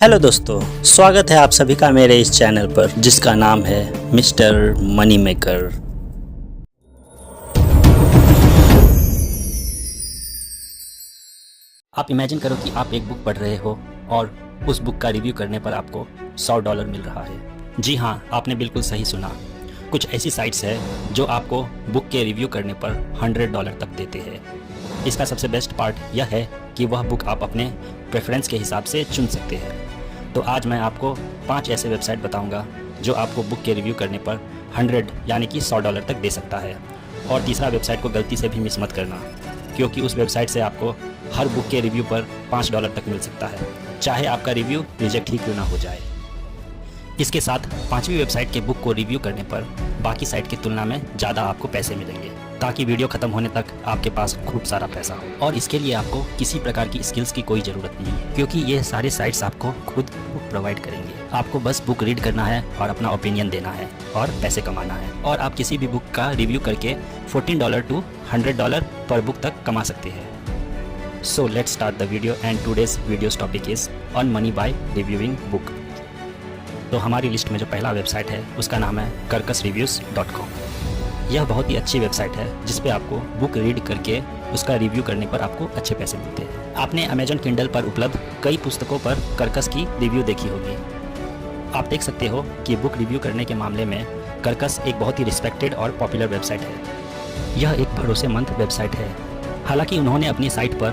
Hello दोस्तों, स्वागत है आप सभी का मेरे इस चैनल पर जिसका नाम है मिस्टर मनी मेकर। आप इमेजिन करो कि आप एक बुक पढ़ रहे हो और उस बुक का रिव्यू करने पर आपको $100 मिल रहा है। जी हाँ, आपने बिल्कुल सही सुना। कुछ ऐसी साइट्स है जो आपको बुक के रिव्यू करने पर $100 तक देते हैं। इसका सबसे बेस्ट पार्ट यह है कि वह बुक आप अपने प्रेफरेंस के हिसाब से चुन सकते हैं। तो आज मैं आपको 5 ऐसे वेबसाइट बताऊंगा जो आपको बुक के रिव्यू करने पर 100 यानी कि $100 तक दे सकता है। और तीसरा वेबसाइट को गलती से भी मिस मत करना, क्योंकि उस वेबसाइट से आपको हर बुक के रिव्यू पर $5 तक मिल सकता है, चाहे आपका रिव्यू रिजेक्ट ही क्यों ना हो जाए। इसके साथ 5वीं वेबसाइट के बुक को रिव्यू करने पर बाकी साइट की तुलना में ज़्यादा आपको पैसे मिलेंगे, ताकि वीडियो ख़त्म होने तक आपके पास खूब सारा पैसा हो। और इसके लिए आपको किसी प्रकार की स्किल्स की कोई ज़रूरत नहीं है, क्योंकि ये सारे साइट्स आपको खुद बुक प्रोवाइड करेंगे। आपको बस बुक रीड करना है और अपना ओपिनियन देना है और पैसे कमाना है। और आप किसी भी बुक का रिव्यू करके $14 to $100 पर बुक तक कमा सकते हैं। So let's start the video and today's video's topic is earn money by reviewing book। तो हमारी लिस्ट में जो पहला वेबसाइट है उसका नाम है karkasreviews.com। यह बहुत ही अच्छी वेबसाइट है जिस पे आपको बुक रीड करके उसका रिव्यू करने पर आपको अच्छे पैसे मिलते हैं। आपने अमेजन किंडल पर उपलब्ध कई पुस्तकों पर कर्कस की रिव्यू देखी होगी। आप देख सकते हो कि बुक रिव्यू करने के मामले में कर्कस एक बहुत ही रिस्पेक्टेड और पॉपुलर वेबसाइट है। यह एक भरोसेमंद वेबसाइट है। हालांकि उन्होंने अपनी साइट पर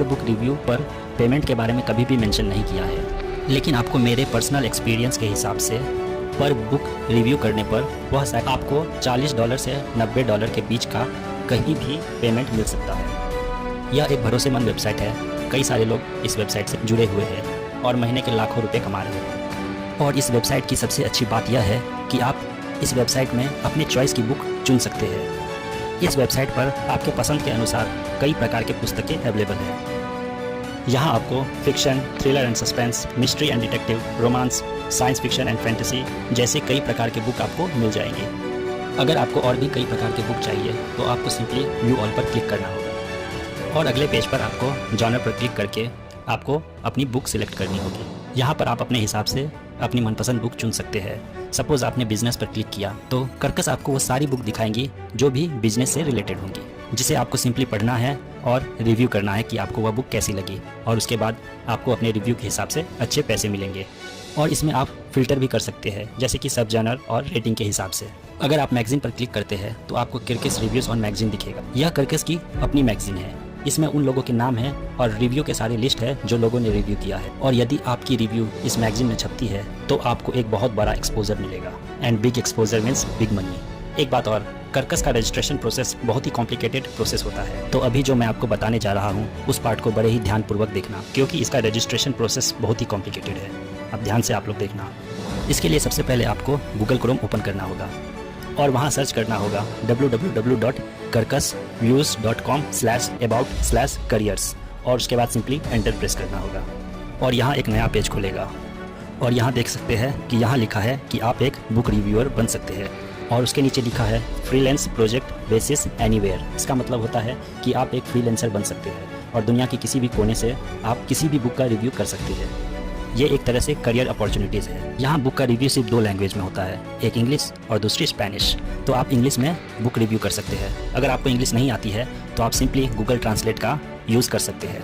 बुक रिव्यू पर पेमेंट के बारे में कभी भी मेंशन नहीं किया है, लेकिन आपको मेरे पर्सनल एक्सपीरियंस के हिसाब से पर बुक रिव्यू करने पर वह साइट आपको $40 से $90 के बीच का कहीं भी पेमेंट मिल सकता है। यह एक भरोसेमंद वेबसाइट है। कई सारे लोग इस वेबसाइट से जुड़े हुए हैं और महीने के लाखों रुपए कमा रहे हैं। और इस वेबसाइट की सबसे अच्छी बात यह है कि आप इस वेबसाइट में अपने चॉइस की बुक चुन सकते हैं। इस वेबसाइट पर आपके पसंद के अनुसार कई प्रकार के पुस्तकें अवेलेबल हैं। यहाँ आपको fiction, thriller and suspense, mystery and detective, romance, science fiction and fantasy जैसे कई प्रकार के बुक आपको मिल जाएंगे। अगर आपको और भी कई प्रकार के बुक चाहिए तो आपको सिंपली व्यू ऑल पर क्लिक करना होगा और अगले पेज पर आपको जॉनर पर क्लिक करके आपको अपनी बुक सिलेक्ट करनी होगी। यहाँ पर आप अपने हिसाब से अपनी मनपसंद बुक चुन सकते हैं। सपोज आपने बिजनेस पर क्लिक किया तो कर्कस आपको वो सारी बुक दिखाएंगी जो भी बिजनेस से रिलेटेड होंगी, जिसे आपको सिंपली पढ़ना है और रिव्यू करना है कि आपको वह बुक कैसी लगी, और उसके बाद आपको अपने रिव्यू के हिसाब से अच्छे पैसे मिलेंगे। और इसमें आप फिल्टर भी कर सकते हैं, जैसे कि सब जर्नल और रेटिंग के हिसाब से। अगर आप मैगजीन पर क्लिक करते हैं तो आपको कर्कस रिव्यूज़ ऑन मैगजीन दिखेगा। यह कर्कस की अपनी मैगजीन है। इसमें उन लोगों के नाम है और रिव्यू के सारे लिस्ट है जो लोगों ने रिव्यू किया है। और यदि आपकी रिव्यू इस मैगजीन में छपती है तो आपको एक बहुत बड़ा एक्सपोजर मिलेगा, and big exposure means big money. एक बात और, कर्कस का रजिस्ट्रेशन प्रोसेस बहुत ही कॉम्प्लिकेटेड प्रोसेस होता है। तो अभी जो मैं आपको बताने जा रहा हूँ उस पार्ट को बड़े ही ध्यानपूर्वक देखना, क्योंकि इसका रजिस्ट्रेशन प्रोसेस बहुत ही कॉम्प्लिकेटेड है। अब ध्यान से आप लोग देखना। इसके लिए सबसे पहले आपको गूगल क्रोम ओपन करना होगा और वहाँ सर्च करना होगा www.karkasreviews.com/about/careers और उसके बाद सिंपली एंटर प्रेस करना होगा और यहाँ एक नया पेज खुलेगा। और यहाँ देख सकते हैं कि यहाँ लिखा है कि आप एक बुक रिव्यूअर बन सकते हैं, और उसके नीचे लिखा है फ्रीलांस प्रोजेक्ट बेसिस एनीवेयर। इसका मतलब होता है कि आप एक फ्रीलांसर बन सकते हैं और दुनिया के किसी भी कोने से आप किसी भी बुक का रिव्यू कर सकते हैं। ये एक तरह से करियर अपॉर्चुनिटीज़ है। यहाँ बुक का रिव्यू सिर्फ 2 लैंग्वेज में होता है, एक इंग्लिश और दूसरी स्पेनिश। तो आप इंग्लिश में बुक रिव्यू कर सकते हैं। अगर आपको इंग्लिश नहीं आती है तो आप सिंपली गूगल ट्रांसलेट का यूज़ कर सकते हैं।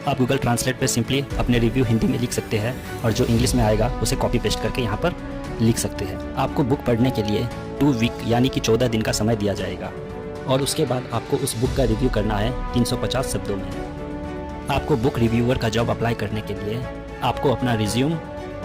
आप गूगल ट्रांसलेट पर सिंपली अपने रिव्यू हिंदी में लिख सकते हैं और जो इंग्लिश में आएगा उसे कॉपी पेस्ट करके यहाँ पर लिख सकते हैं। आपको बुक पढ़ने के लिए 2 वीक यानी कि 14 दिन का समय दिया जाएगा और उसके बाद आपको उस बुक का रिव्यू करना है 350 शब्दों में। आपको बुक रिव्यूअर का जॉब अप्लाई करने के लिए आपको अपना रिज्यूम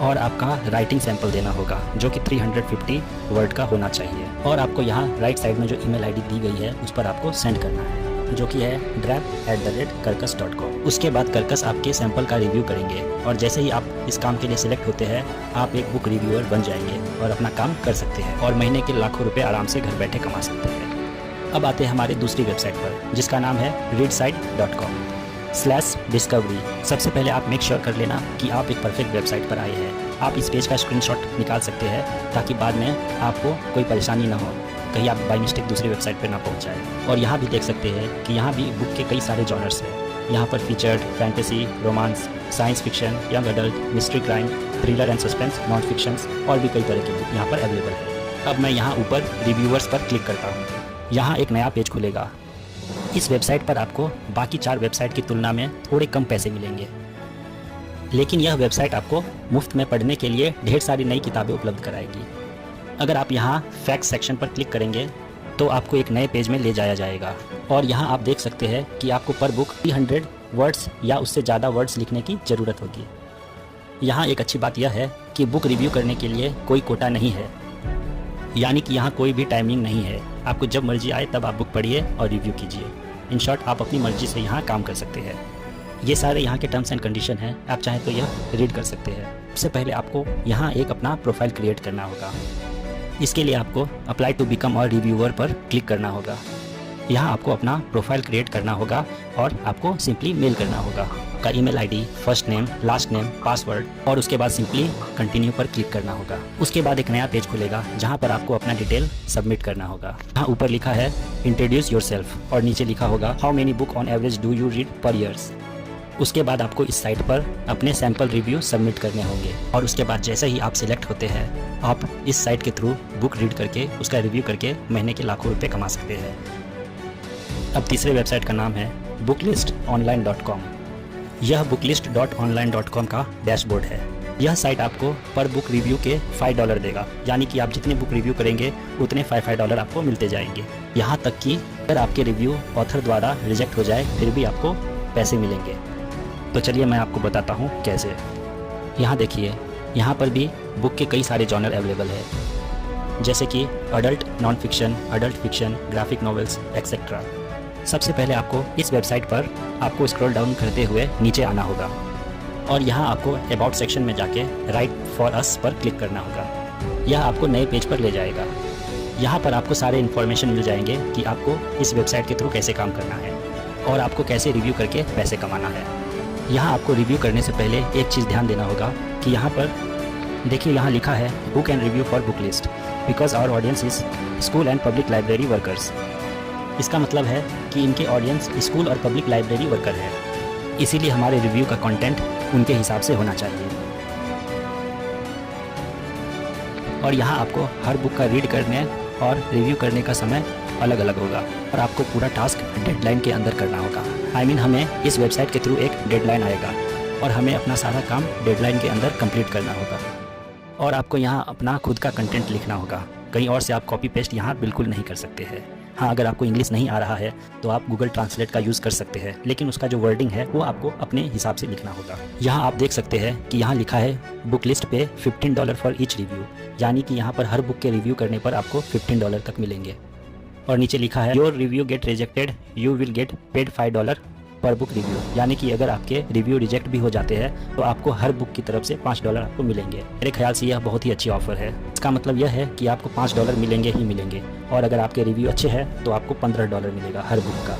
और आपका राइटिंग सैंपल देना होगा, जो कि 350 वर्ड का होना चाहिए। और आपको यहाँ राइट साइड में जो ईमेल आईडी दी गई है उस पर आपको सेंड करना है, जो कि है drap@karkas.com। उसके बाद कर्कस आपके सैंपल का रिव्यू करेंगे और जैसे ही आप इस काम के लिए सिलेक्ट होते हैं आप एक बुक रिव्यूअर बन जाएंगे और अपना काम कर सकते हैं और महीने के लाखों रुपए आराम से घर बैठे कमा सकते हैं। अब आते हैं हमारी दूसरी वेबसाइट पर, जिसका नाम है readsite.com/discovery। सबसे पहले आप मेक श्योर कर लेना कि आप एक परफेक्ट वेबसाइट पर आए हैं। आप इस पेज का स्क्रीनशॉट निकाल सकते हैं ताकि बाद में आपको कोई परेशानी ना हो, कहीं आप बाई मिस्टेक दूसरी वेबसाइट पर ना पहुंच जाए। और यहाँ भी देख सकते हैं कि यहाँ भी बुक के कई सारे जॉनर्स हैं। यहाँ पर featured, fantasy, romance, science fiction, young adult, mystery crime, thriller and suspense, non fictions और भी कई तरह की बुक यहाँ पर अवेलेबल है। अब मैं यहाँ ऊपर रिव्यूअर्स पर क्लिक करता हूँ। यहाँ एक नया पेज खुलेगा। इस वेबसाइट पर आपको बाकी 4 वेबसाइट की तुलना में थोड़े कम पैसे मिलेंगे, लेकिन यह वेबसाइट आपको मुफ्त में पढ़ने के लिए ढेर सारी नई किताबें उपलब्ध कराएगी। अगर आप यहाँ फैक्ट सेक्शन पर क्लिक करेंगे तो आपको एक नए पेज में ले जाया जाएगा और यहाँ आप देख सकते हैं कि आपको पर बुक 300 वर्ड्स या उससे ज़्यादा वर्ड्स लिखने की ज़रूरत होगी। यहाँ एक अच्छी बात यह है कि बुक रिव्यू करने के लिए कोई कोटा नहीं है, यानी कि यहाँ कोई भी टाइमिंग नहीं है। आपको जब मर्जी आए तब आप बुक पढ़िए और रिव्यू कीजिए। इन शॉर्ट, आप अपनी मर्जी से यहाँ काम कर सकते हैं। ये सारे यहाँ के टर्म्स एंड कंडीशन हैं, आप चाहें तो यह रीड कर सकते हैं। सबसे पहले आपको यहाँ एक अपना प्रोफाइल क्रिएट करना होगा। इसके लिए आपको अप्लाई टू बिकम और रिव्यूअर पर क्लिक करना होगा। यहाँ आपको अपना प्रोफाइल क्रिएट करना होगा और आपको सिंपली मेल करना होगा का email ID, first name, last name, password और उसके बाद सिंपली कंटिन्यू पर क्लिक करना होगा। उसके बाद एक नया पेज खुलेगा जहाँ पर आपको अपना डिटेल सबमिट करना होगा। यहाँ ऊपर लिखा है इंट्रोड्यूस योरसेल्फ और नीचे लिखा होगा how many book on average do you read पर ईयर्स। उसके बाद आपको इस साइट पर अपने सैंपल रिव्यू सबमिट करने होंगे और उसके बाद जैसे ही आप सिलेक्ट होते हैं, आप इस साइट के थ्रू बुक रीड करके उसका रिव्यू करके महीने के लाखों रुपए कमा सकते हैं। अब तीसरे वेबसाइट का नाम है booklistonline.com। यह booklist.online.com का डैशबोर्ड है। यह साइट आपको पर बुक रिव्यू के $5 देगा, यानी कि आप जितने बुक रिव्यू करेंगे उतने $5 आपको मिलते जाएंगे। यहाँ तक कि अगर आपके रिव्यू ऑथर द्वारा रिजेक्ट हो जाए फिर भी आपको पैसे मिलेंगे। तो चलिए मैं आपको बताता हूँ कैसे। यहाँ देखिए, यहाँ पर भी बुक के कई सारे जॉनर अवेलेबल है, जैसे कि adult, non fiction, adult fiction, graphic novels etcetera. सबसे पहले आपको इस वेबसाइट पर आपको स्क्रॉल डाउन करते हुए नीचे आना होगा और यहाँ आपको अबाउट सेक्शन में जाके राइट फॉर अस पर क्लिक करना होगा। यह आपको नए पेज पर ले जाएगा। यहाँ पर आपको सारे इन्फॉर्मेशन मिल जाएंगे कि आपको इस वेबसाइट के थ्रू कैसे काम करना है और आपको कैसे रिव्यू करके पैसे कमाना है। यहाँ आपको रिव्यू करने से पहले एक चीज़ ध्यान देना होगा कि यहाँ पर देखिए, यहाँ लिखा है who can review for book list because our audience is school and public library workers. इसका मतलब है कि इनके ऑडियंस स्कूल और पब्लिक लाइब्रेरी वर्कर है, इसीलिए हमारे रिव्यू का कंटेंट उनके हिसाब से होना चाहिए। और यहाँ आपको हर बुक का रीड करने और रिव्यू करने का समय अलग अलग होगा और आपको पूरा टास्क डेडलाइन के अंदर करना होगा। हमें इस वेबसाइट के थ्रू एक डेडलाइन आएगा और हमें अपना सारा काम डेडलाइन के अंदर कंप्लीट करना होगा और आपको यहाँ अपना खुद का कंटेंट लिखना होगा। कहीं और से आप कॉपी पेस्ट यहाँ बिल्कुल नहीं कर सकते हैं। हाँ, अगर आपको इंग्लिश नहीं आ रहा है तो आप गूगल ट्रांसलेट का यूज़ कर सकते हैं, लेकिन उसका जो वर्डिंग है वो आपको अपने हिसाब से लिखना होगा। यहाँ आप देख सकते हैं कि यहाँ लिखा है बुक लिस्ट पे $15 फॉर ईच रिव्यू, यानी कि यहाँ पर हर बुक के रिव्यू करने पर आपको $15 तक मिलेंगे। और नीचे लिखा है your review get rejected you will get paid $5 पर बुक रिव्यू, यानी कि अगर आपके रिव्यू रिजेक्ट भी हो जाते हैं तो आपको हर बुक की तरफ से $5 आपको मिलेंगे। मेरे ख्याल से यह बहुत ही अच्छी ऑफर है। इसका मतलब यह है कि आपको $5 मिलेंगे ही मिलेंगे और अगर आपके रिव्यू अच्छे हैं तो आपको $15 मिलेगा हर बुक का।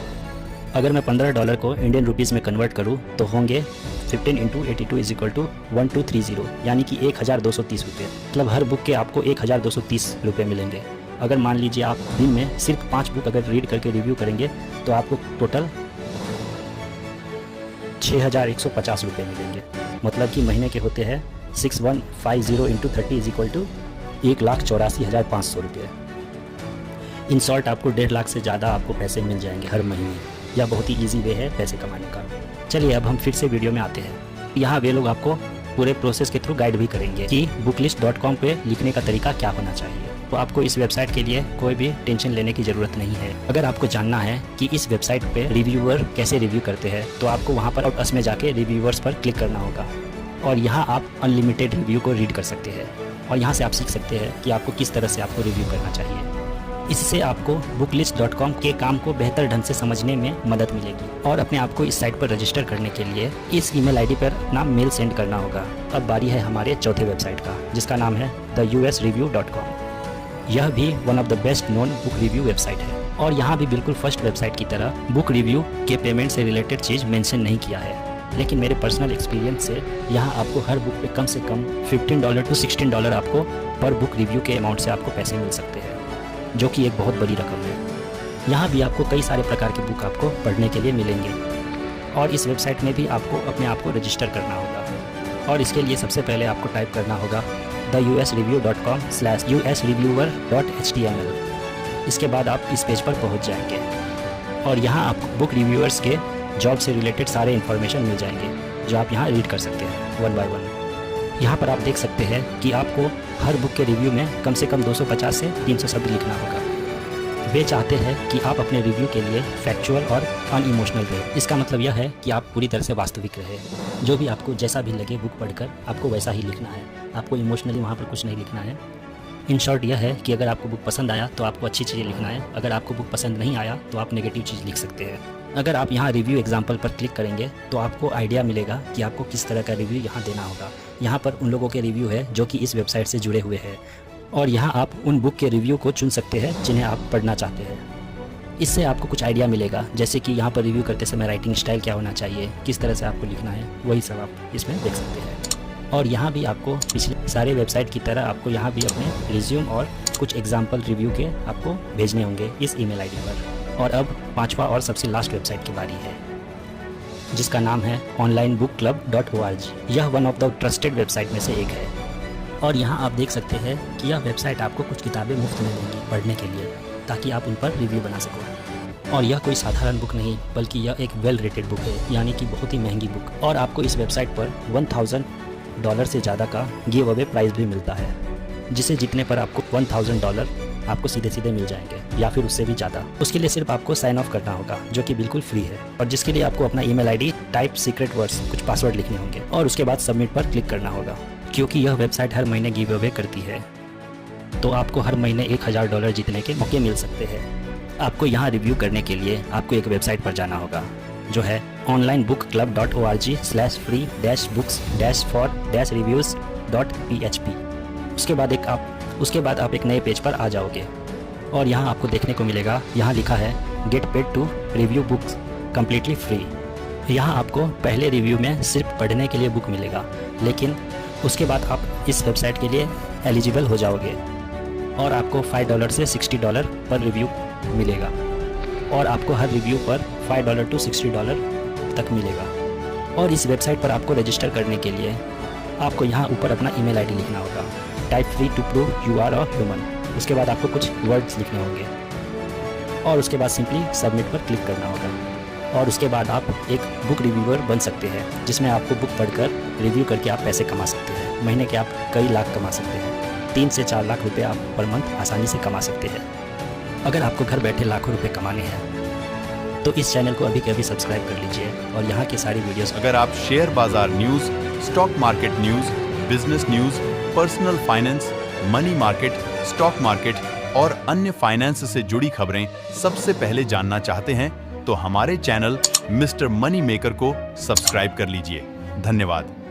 अगर मैं $15 को इंडियन रुपीज़ में कन्वर्ट करूँ तो होंगे 15 × 82 = 1230, यानी कि 1230 रुपये। मतलब हर बुक के आपको 1230 रुपये मिलेंगे। अगर मान लीजिए आप दिन में सिर्फ 5 बुक अगर रीड करके रिव्यू करेंगे तो आपको टोटल 6150 रुपये मिलेंगे। मतलब कि महीने के होते हैं 6150 × 30 = 1,84,500 रुपये। इन शॉर्ट आपको 1.5 लाख से ज़्यादा आपको पैसे मिल जाएंगे हर महीने। यह बहुत ही ईजी वे है पैसे कमाने का। चलिए अब हम फिर से वीडियो में आते हैं। यहाँ वे लोग आपको पूरे प्रोसेस के थ्रू गाइड भी करेंगे कि booklist.com पे लिखने का तरीका क्या होना चाहिए। तो आपको इस वेबसाइट के लिए कोई भी टेंशन लेने की ज़रूरत नहीं है। अगर आपको जानना है कि इस वेबसाइट पे रिव्यूअर कैसे रिव्यू करते हैं तो आपको वहाँ पर अस में जाके रिव्यूअर्स पर क्लिक करना होगा और यहाँ आप अनलिमिटेड रिव्यू को रीड कर सकते हैं और यहाँ से आप सीख सकते हैं कि आपको किस तरह से आपको रिव्यू करना चाहिए। इससे आपको booklist.com के काम को बेहतर ढंग से समझने में मदद मिलेगी और अपने आप को इस साइट पर रजिस्टर करने के लिए इस ईमेल आईडी पर अपना मेल सेंड करना होगा। अब बारी है हमारे चौथे वेबसाइट का, जिसका नाम है theusreview.com। यह भी one of the best known book review website है और यहाँ भी बिल्कुल फर्स्ट वेबसाइट की तरह बुक रिव्यू के पेमेंट से रिलेटेड चीज़ मेंशन नहीं किया है, लेकिन मेरे पर्सनल एक्सपीरियंस से यहाँ आपको हर बुक पे कम से कम $15 to $16 आपको पर बुक रिव्यू के अमाउंट से आपको पैसे मिल सकते हैं, जो कि एक बहुत बड़ी रकम है। यहाँ भी आपको कई सारे प्रकार की बुक आपको पढ़ने के लिए मिलेंगे और इस वेबसाइट में भी आपको अपने आप को रजिस्टर करना होगा। और इसके लिए सबसे पहले आपको टाइप करना होगा theusreview.com/usreviewer.html। इसके बाद आप इस पेज पर पहुंच जाएंगे और यहाँ आपको बुक रिव्यूअर्स के जॉब से रिलेटेड सारे इन्फॉर्मेशन मिल जाएंगे जो आप यहाँ रीड कर सकते हैं वन बाय वन। यहाँ पर आप देख सकते हैं कि आपको हर बुक के रिव्यू में कम से कम 250 से 300 शब्द लिखना होगा। वे चाहते हैं कि आप अपने रिव्यू के लिए फैक्चुअल और अनइमोशनल रहे। इसका मतलब यह है कि आप पूरी तरह से वास्तविक रहे। जो भी आपको जैसा भी लगे बुक पढ़कर आपको वैसा ही लिखना है, आपको इमोशनली वहाँ पर कुछ नहीं लिखना है। इन शॉर्ट यह है कि अगर आपको बुक पसंद आया तो आपको अच्छी चीज़ें लिखना है, अगर आपको बुक पसंद नहीं आया तो आप नेगेटिव चीज़ लिख सकते हैं। अगर आप यहाँ रिव्यू एग्जाम्पल पर क्लिक करेंगे तो आपको आइडिया मिलेगा कि आपको किस तरह का रिव्यू यहाँ देना होगा। यहाँ पर उन लोगों के रिव्यू है जो कि इस वेबसाइट से जुड़े हुए हैं और यहाँ आप उन बुक के रिव्यू को चुन सकते हैं जिन्हें आप पढ़ना चाहते हैं। इससे आपको कुछ आइडिया मिलेगा, जैसे कि यहाँ पर रिव्यू करते समय राइटिंग स्टाइल क्या होना चाहिए, किस तरह से आपको लिखना है, वही सब आप इसमें देख सकते हैं। और यहाँ भी आपको पिछले सारे वेबसाइट की तरह आपको यहाँ भी अपने रिज्यूम और कुछ एग्जाम्पल रिव्यू के आपको भेजने होंगे इस ईमेल आईडी पर। और अब पांचवा और सबसे लास्ट वेबसाइट की बारी है, जिसका नाम है onlinebookclub.org। यह one of the trusted website में से एक है और यहाँ आप देख सकते हैं कि यह वेबसाइट आपको कुछ किताबें मुफ्त में देंगी पढ़ने के लिए, ताकि आप उन पर रिव्यू बना सको। और यह कोई साधारण बुक नहीं, बल्कि यह एक वेल रेटेड बुक है, यानी कि बहुत ही महंगी बुक। और आपको इस वेबसाइट पर $1000 से ज़्यादा का गिव अवे प्राइस भी मिलता है, जिसे जीतने पर आपको $1000 आपको सीधे सीधे मिल जाएंगे या फिर उससे भी ज़्यादा। उसके लिए सिर्फ आपको साइन ऑफ करना होगा, जो कि बिल्कुल फ्री है, और जिसके लिए आपको अपना email ID, type secret words, कुछ पासवर्ड लिखने होंगे और उसके बाद सबमिट पर क्लिक करना होगा। क्योंकि यह वेबसाइट हर महीने गिव अवे करती है तो आपको हर महीने $1000 जीतने के मौके मिल सकते हैं। आपको यहाँ रिव्यू करने के लिए आपको एक वेबसाइट पर जाना होगा जो है onlinebookclub.org/free-for-reviews.php। उसके बाद आप एक नए पेज पर आ जाओगे और यहाँ आपको देखने को मिलेगा, यहाँ लिखा है get paid to review books completely free. यहाँ आपको पहले रिव्यू में सिर्फ पढ़ने के लिए बुक मिलेगा, लेकिन उसके बाद आप इस वेबसाइट के लिए एलिजिबल हो जाओगे और आपको $5 से $60 पर रिव्यू मिलेगा और आपको हर रिव्यू पर $5 to $60 तक मिलेगा। और इस वेबसाइट पर आपको रजिस्टर करने के लिए आपको यहाँ ऊपर अपना ईमेल आईडी लिखना होगा, type free to prove you are a human. उसके बाद आपको कुछ वर्ड्स लिखने होंगे और उसके बाद सिंपली सबमिट पर क्लिक करना होगा और उसके बाद आप एक बुक रिव्यूअर बन सकते हैं, जिसमें आपको बुक पढ़कर रिव्यू करके आप पैसे कमा सकते हैं। महीने के आप कई लाख कमा सकते हैं, 3 से 4 लाख रुपए आप पर मंथ आसानी से कमा सकते हैं। अगर आपको घर बैठे लाखों रुपए कमाने हैं तो इस चैनल को अभी के अभी सब्सक्राइब कर लीजिए और यहाँ की सारी वीडियोस। अगर आप शेयर बाजार news, stock market news, business news, personal finance, money market, stock market और अन्य फाइनेंस से जुड़ी खबरें सबसे पहले जानना चाहते हैं तो हमारे चैनल मिस्टर मनी मेकर को सब्सक्राइब कर लीजिए। धन्यवाद।